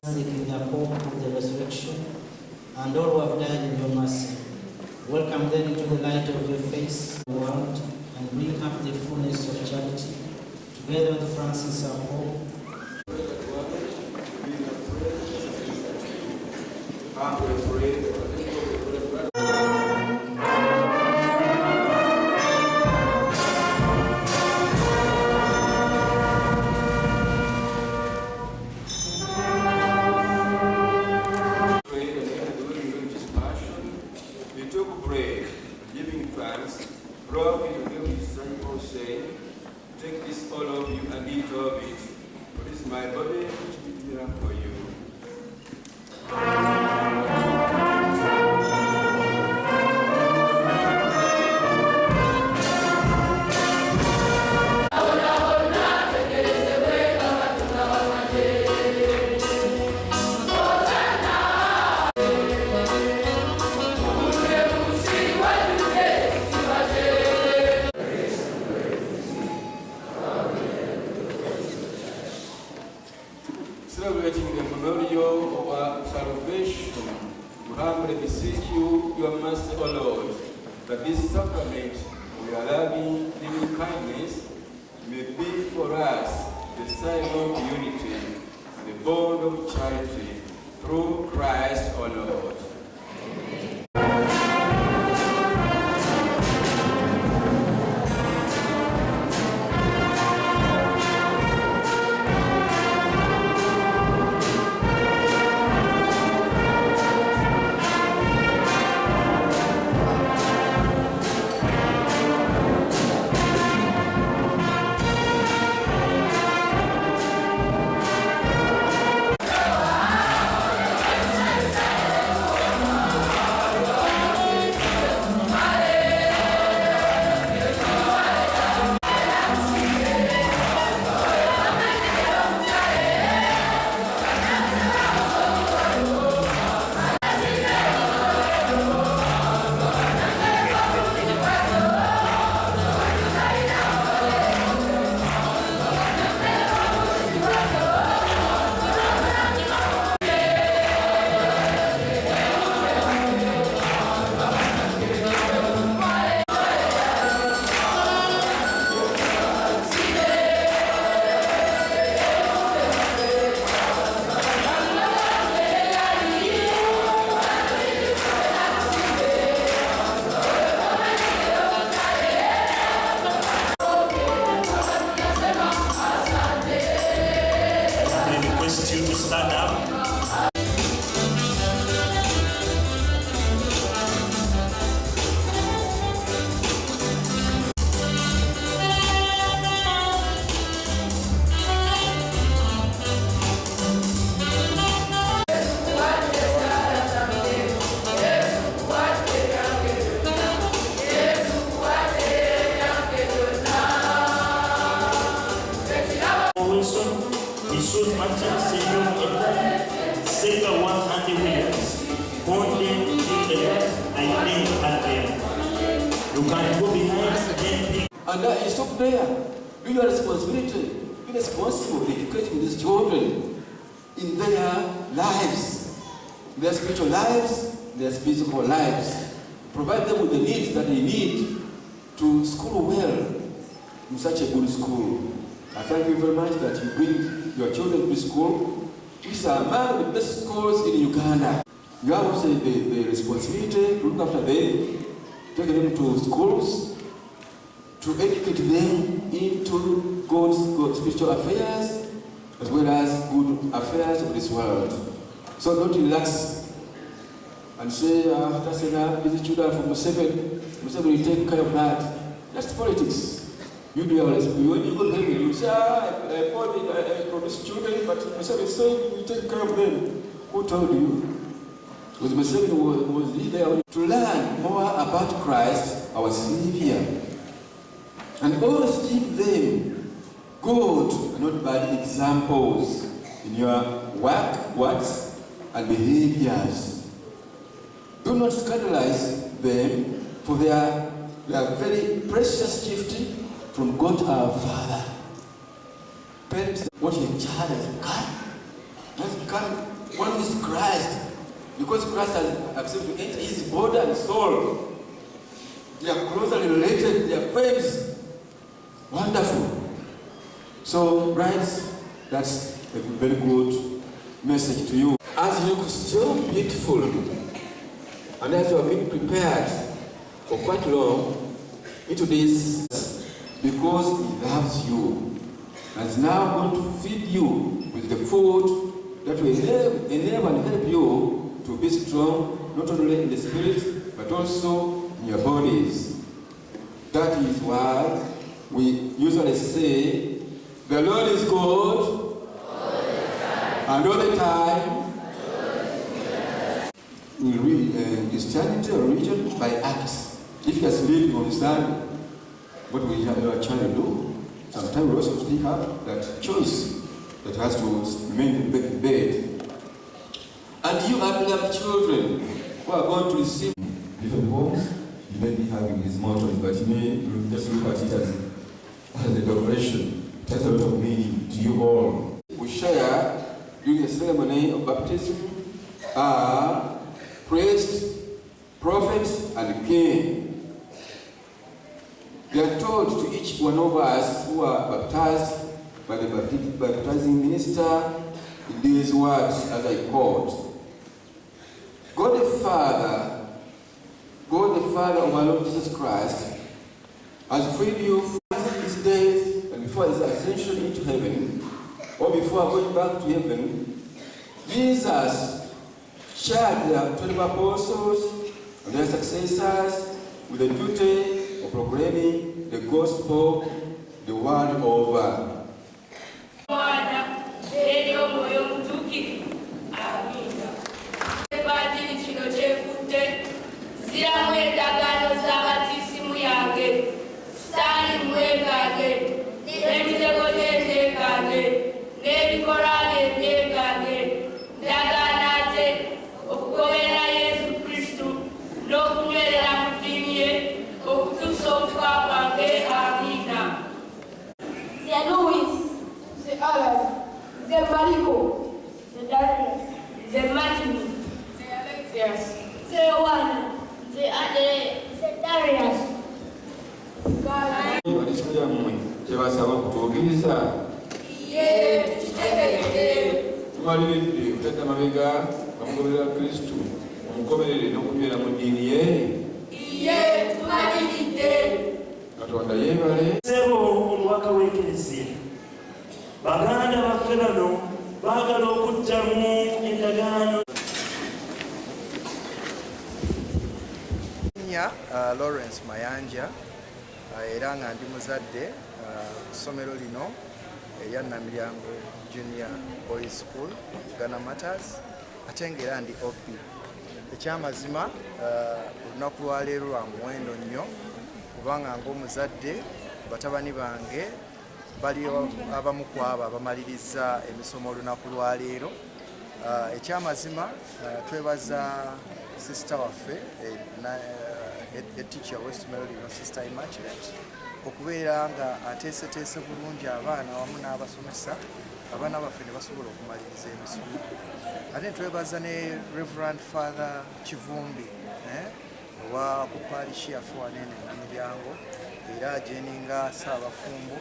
Seeking the hope of the resurrection, and all who have died in your mercy. Welcome them into the light of your face, the world, and bring up the fullness of charity, together with Francis our Pope, broke it to give his disciples, saying, "Take this, all of you, and eat of it, for this is my body which is given for you." Celebrating the memorial of our salvation, we humbly beseech you, your mercy, O Lord, that this sacrament of your loving kindness may be for us the sign of unity and the bond of charity through Christ, O Lord. You to stand up. Jesus Martin Senior Sector 1 Andy Williams. Only in the left, I name at them. You can go behind and And that is stop there. Do your responsibility. Be responsible for educating these children in their lives, their spiritual lives, their physical lives. Provide them with the needs that they need to school well in such a good school. I thank you very much that you bring your children to school, which is among the best schools in Uganda. You have also the responsibility to look after them, take them to schools, to educate them into God's spiritual affairs, as well as good affairs of this world. So don't relax and say, that's enough, busy children from Museveni will take care of that. That's politics. You do your responsibility. When you go to heaven, you say, I produce children, but Museveni said you will take care of them. Who told you? Because Museveni was there to learn more about Christ, our Savior. And always give them good and not bad examples in your words and behaviors. Do not scandalize them, for they are very precious gift from God our Father. Parents, what your child has become one with Christ, because Christ has accepted to enter his body and soul. They are closely related, they are friends. Wonderful. So, brides, that's a very good message to you. As you look so beautiful, and as you have been prepared for quite long into this, because he loves you, and is now going to feed you with the food that will enable and help you to be strong, not only in the spirit, but also in your bodies. That is why we usually say, the Lord is good, and all the time. We read Christianity or religion by acts. If you are sleeping on Sunday, what we actually do, sometimes we also take up that choice that has to remain in bed. And you are beloved children who are going to receive different homes. You may be having these mottos, but you may just look at it as a decoration. It has a lot of meaning to you all. We share during the ceremony of baptism are priest, prophet, and king. They are told to each one of us who are baptized by the baptizing minister in these words as I quote. God the Father of our Lord Jesus Christ has freed you from his death and before his ascension into heaven, or before going back to heaven. Jesus charged the 12 apostles and their successors with the duty of proclaiming the gospel the world over. The Marico, the Darius, the Martin, the Alexius, the Joanna, the Ade, the Darius. Kyebasaba kutuukiriza tumaliride okutadde amabega bamugoberera Kristo omukomerere n'okunywera mu ddiini ye Katonda yeebale sebo olwaka w'ekereziya baganda baffe bano baagala okuddamu endagaano. Lawrence Mayanja era nga ndi muzadde ku ssomero lino eya Namiryango Junior Boys School Uganda Matters ate ng'era ndi OP. Ekyamazima olunaku lwaleero lwa muwendo nnyo kubanga ng'omuzadde batabani bange bali abamu ku abo abamaliriza emisomo olunaku lwaleero. Ekyamazima twebaza sister waffe teacher West Melody Sister Immaculate okubeera nga ateeseteese bulungi abaana wamu n'abasomesa abaana baffe ne basobola okumaliriza emisomo. Ate twebaza ne Reverend Father Kivumbi owa ku parish yaffe wanene Namiryango era ajeninga Ssaabafumbo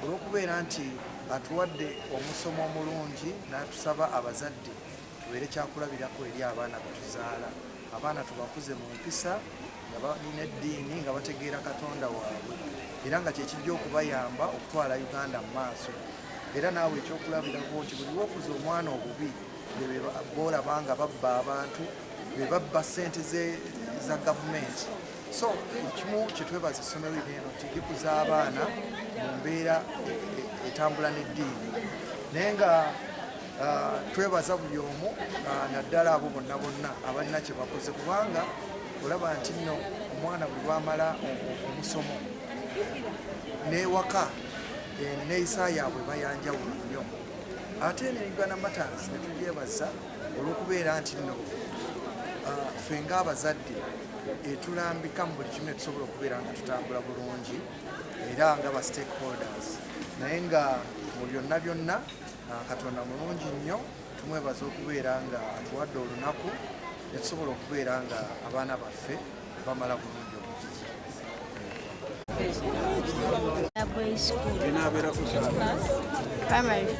olw'okubeera nti atuwadde omusomo omulungi n'atusaba abazadde tubeere kyakulabirako eri abaana betuzaala. Abaana tubakuze mu mpisa nga balina eddiini nga bategeera Katonda waabwe era nga kyekijja okubayamba okutwala Uganda mu maaso. Era naawe ekyokulabirako nti buli lwokuza omwana obubi boolaba nga babba abantu be babba ssente za gavumenti. So ekimu kyetwebaza essomero lino nti likuza abaana mu mbeera etambula n'eddiini naye nga twebaza buli omu naddala abo bonna abalina kye bakoze kubanga olaba nti nno omwana buli lwamala omusomo n'ewaka neeyisa yaabwe bayanjawulo nnyo. Ate ne Uganda Matters ne tulyebaza olw'okubeera nti nno ffe ng'abazadde etulambika mu buli kimu ne tusobola okubeera nga tutambula bulungi era nga ba stakeholders. Naye nga mu byonna byonna Katonda mulungi nnyo, tumwebaza okubeera nga atuwadde olunaku ne tusobola okubeera nga abaana baffe bamala bulungi obugizi. Primary 5.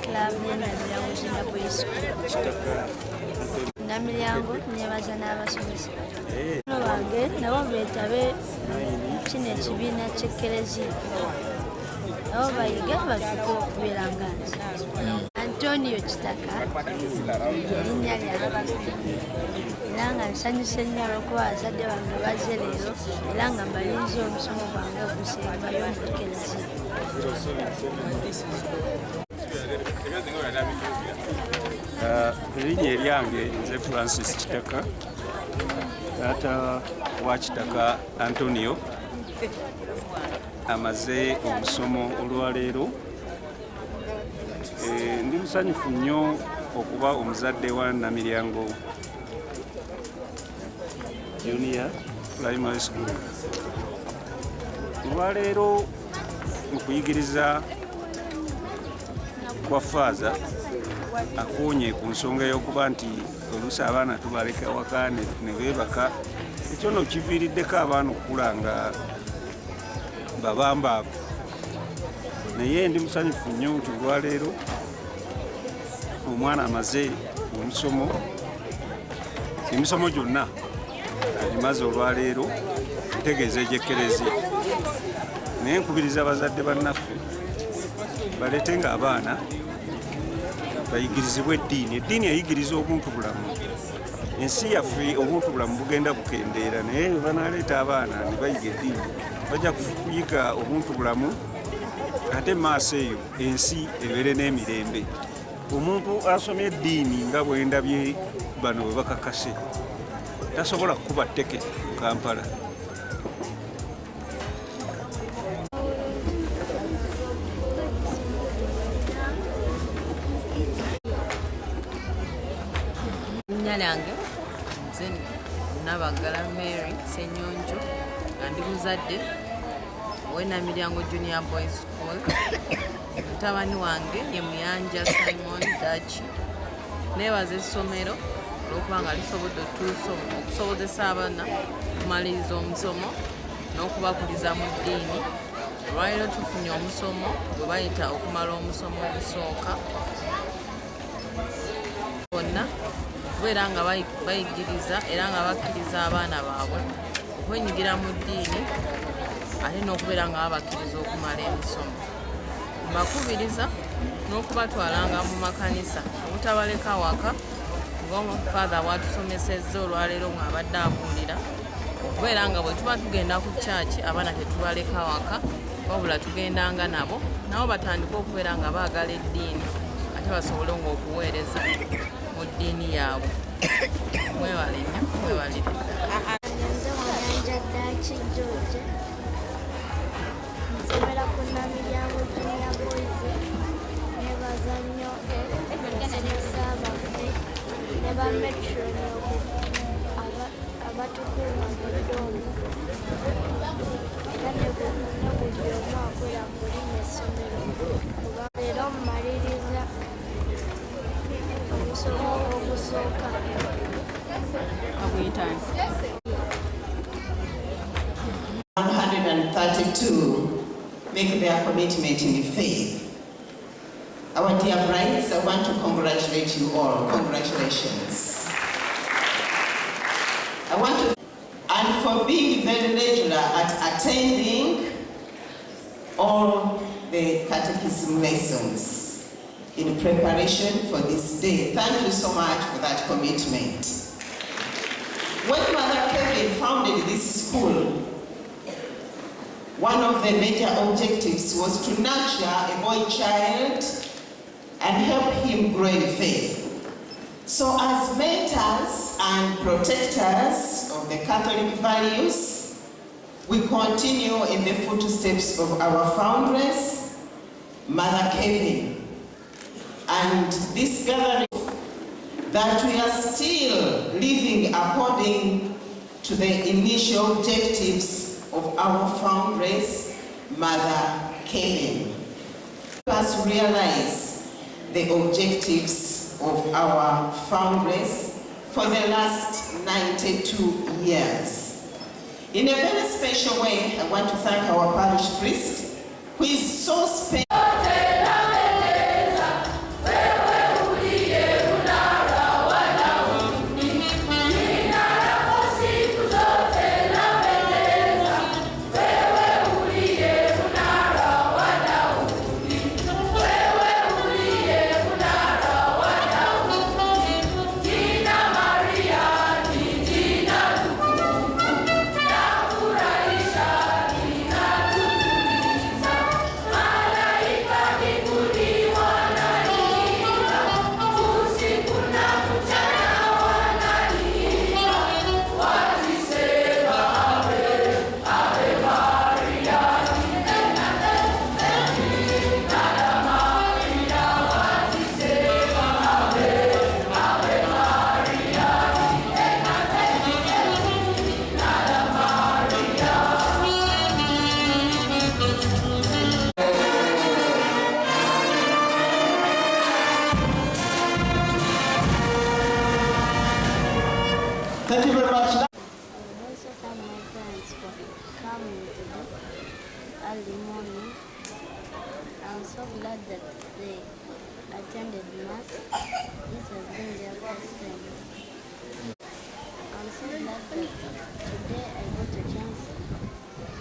Club Namiryango Junior Boys School. Namiryango nyebaza n'abasomesa. Bano bange nabo beetabe kino ekibiina ky'Eklezia. Nabo bayiga bafike okubeera nga nze. Antonio Kitaka erinnya lyange. Era nga nsanyuse nnyo olw'okuba abazadde bange bazze leero era nga mbalinze omusomo gwange ogusembayo mu Eklezia. Erinnya eryange nze Francis Kitaka, taata wa Kitaka Antonio amaze omusomo olwaleero. Ndi musanyufu nnyo okuba omuzadde wa Namiryango Junior Primary School. Olwaleero mu kuyigiriza kwa faaza akonye ku nsonga y'okuba nti oluusi abaana tubaleka waka ne beebaka. Ekyo nno kiviiriddeko abaana okukula nga babambaavu. Naye ndi musanyufu nnyo nti olwaleero omwana amaze emisomo gyonna agimaze olwaleero ntegeeza egy'Eklezia. Naye nkubiriza abazadde bannaffe baleetenga abaana bayigirizibwa eddiini. Eddiini eyigiriza obuntu bulamu. Ensi yaffe obuntu bulamu bugenda bukendeera naye bwe banaleeta abaana ne bayiga eddiini bajja kuyiga obuntu bulamu ate maaso eyo ensi ebeere n'emirembe. Omuntu asomye eddiini nga bwe ndabye bano bwe bakakase tasobola kukuba tteke mu Kampala. Linnya lyange nze Nabagala Mary Ssenyonjo nga ndi muzadde we Namiryango Junior Boys School. Mutabani wange ye Muyanja Simon Dachi. Neebaza essomero olw'okuba nga lisobodde okusobozesa abaana okumaliriza omusomo n'okubakuliza mu ddiini. Olwaleero tufunye omusomo gwe bayita okumala omusomo ogusooka. Bonna kubeera nga bayigiriza era nga bakkiriza abaana baabwe okwenyigira mu ddiini ate n'okubeera nga babakkiriza okumala emisomo. Mbakubiriza n'okubatwalanga mu makanisa obutabaleka waka ng'omufaatha bwatusomesezza olwaleero ng'abadde abuulira okubeera nga bwe tuba tugenda ku kyaki abaana tetubaleka waka wabula tugendanga nabo batandike okubeera nga baagala eddiini ate basobole ng'okuweereza mu ddiini yaabwe. Mwebale nnyo, mwebalire ddala. Nze Muyanja Dachi George. Nze Namiryango Junior Boys, nebaza nnyo abasomesa baffe ne bametroni abatukuuma mu ddoomu era ne buli omu akola mulimu essomero kuba leero mmaliriza omusomo ogusooka. 132 make their commitment in faith. Our dear brides, I want to congratulate you all. Congratulations. I want to and for being very regular at attending all the catechism lessons in preparation for this day. Thank you so much for that commitment. When Mother Kevin founded this school, one of the major objectives was to nurture a boy child and help him grow in faith. So as mentors and protectors of the Catholic values, we continue in the footsteps of our foundress, Mother Kevin. And this gathering, that we are still living according to the initial objectives of our foundress, Mother Kevin. Let us realize the objectives of our foundress for the last 92 years. In a very special way, I want to thank our parish priest, who is so special. Thank you very much. I also thank my parents for coming today early morning. I'm so glad that they attended Mass. This has been their first time. I'm so glad that today I got a chance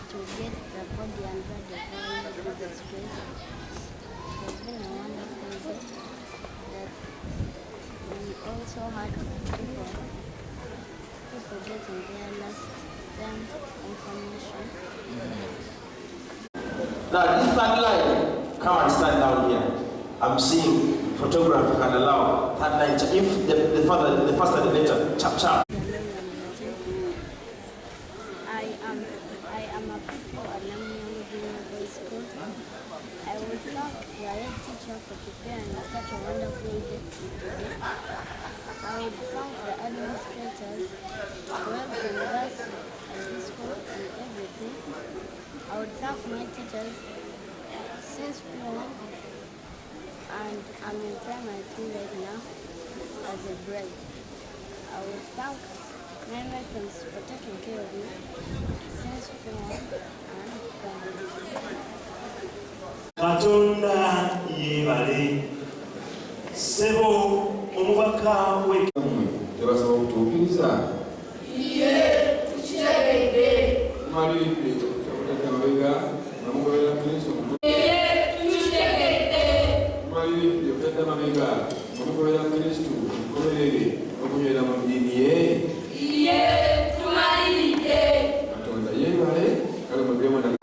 to get the body and blood of our Lord Jesus Christ. It has been a wonderful day that we also had people getting their last term information. Now this third line, come and stand down here. I'm seeing photograph can allow third line. If the faster the better. Chap chap. I am a pupil at Namiryango Junior Boys School. I would thank the head teacher for preparing such a wonderful day today. I would thank the administrators for helping us at this school and everything. I would thank my teachers since P1, and I'm in primary 3 right now as a bride. I would thank my parents for taking care of me since P1 and primary 3. Katonda yebale sebo omubaka we tebasaba okutuukiriza maliriddde mabega namugoberera kristo maliriddde okutadda mabega namugoberera kristo mukomerere okunywera mu ddiini ye katonda yeebale kale mwebiremu